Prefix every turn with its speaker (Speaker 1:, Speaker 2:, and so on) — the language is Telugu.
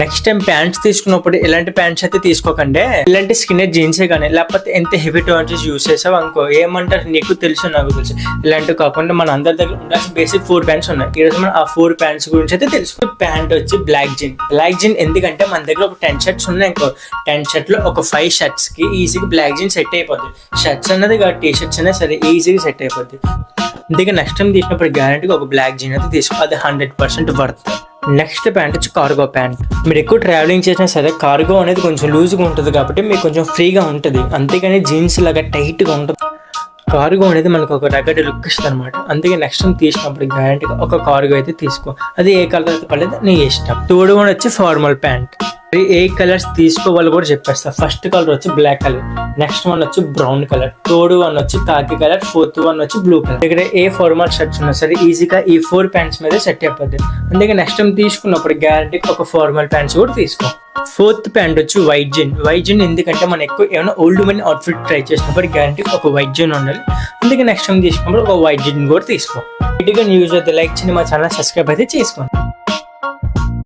Speaker 1: నెక్స్ట్ టైం ప్యాంట్స్ తీసుకున్నప్పుడు ఇలాంటి ప్యాంట్స్ అయితే తీసుకోకండి. ఇలాంటి స్కిన్ జీన్సే కానీ లేకపోతే ఎంత హెవీ టోన్స్ యూస్ చేసావు అనుకో ఏమంటారు నీకు తెలుసు నాకు తెలుసు. ఇలాంటివి కాకుండా మన అందరి దగ్గర ఉండాల్సిన బేసిక్ 4 ప్యాంట్స్ ఉన్నాయి. ఈరోజు మనం ఆ 4 ప్యాంట్స్ గురించి అయితే తెలుసు. ప్యాంట్ వచ్చి బ్లాక్ జీన్ ఎందుకంటే మన దగ్గర ఒక 10 షర్ట్స్ ఉన్నాయి అనుకో, 10 షర్ట్ లో ఒక 5 షర్ట్స్ కి ఈజీగా బ్లాక్ జీన్ సెట్ అయిపోద్ది. షర్ట్స్ అన్నది టీ షర్ట్స్ అయినా సరే ఈజీగా సెట్ అయిపోద్ది. అందుకే నెక్స్ట్ టైం తీసినప్పుడు గ్యారంటీగా ఒక బ్లాక్ జీన్ అయితే తీసుకో, అది 100% వర్త్. నెక్స్ట్ ప్యాంట్ వచ్చి కార్గో ప్యాంట్. మీరు ఎక్కువ ట్రావెలింగ్ చేసినా సరే కార్గో అనేది కొంచెం లూజ్గా ఉంటుంది కాబట్టి మీకు కొంచెం ఫ్రీగా ఉంటుంది, అంతేగాని జీన్స్ లాగా టైట్గా ఉంటుంది. కార్గో అనేది మనకు ఒక రగడ్ లుక్ ఇస్తుంది అనమాట. అందుకే నెక్స్ట్ టైం తీసినప్పుడు గ్యారంటీగా ఒక కార్గో అయితే తీసుకో, అది ఏ కలర్ అయితే పర్లేదు నీ ఇష్టం. థర్డ్ వన్ వచ్చి ఫార్మల్ ప్యాంట్. ఏ కలర్స్ తీసుకోవాలో కూడా చెప్పేస్తా. ఫస్ట్ కలర్ వచ్చి బ్లాక్ కలర్, నెక్స్ట్ వన్ వచ్చి బ్రౌన్ కలర్, థర్డ్ వన్ వచ్చి కాకి కలర్, ఫోర్త్ వన్ వచ్చి బ్లూ కలర్. ఇక్కడ ఏ ఫార్మల్ షర్ట్స్ ఉన్నా సరే ఈజీగా ఈ 4 ప్యాంట్స్ మీద సెట్ అయిపోద్ది. అందుకే నెక్స్ట్ టైం తీసుకున్నప్పుడు గ్యారంటీగా ఒక ఫార్మల్ ప్యాంట్స్ కూడా తీసుకో. ఫోర్త్ ప్యాంట్ వచ్చి వైట్ జీన్ ఎందుకంటే మనం ఎక్కువ ఏమైనా ఓల్డ్ మనీ అవుట్ఫిట్ ట్రై చేసినప్పుడు గ్యారంటీ ఒక వైట్ జీన్ ఉండాలి. అందుకే నెక్స్ట్ టైం తీసుకున్నప్పుడు ఒక వైట్ జీన్ కూడా తీసుకో. ఇటుగా న్యూస్ అయితే లైక్ చేయండి, మా ఛానల్ సబ్స్క్రైబ్ అయితే చేసుకోండి.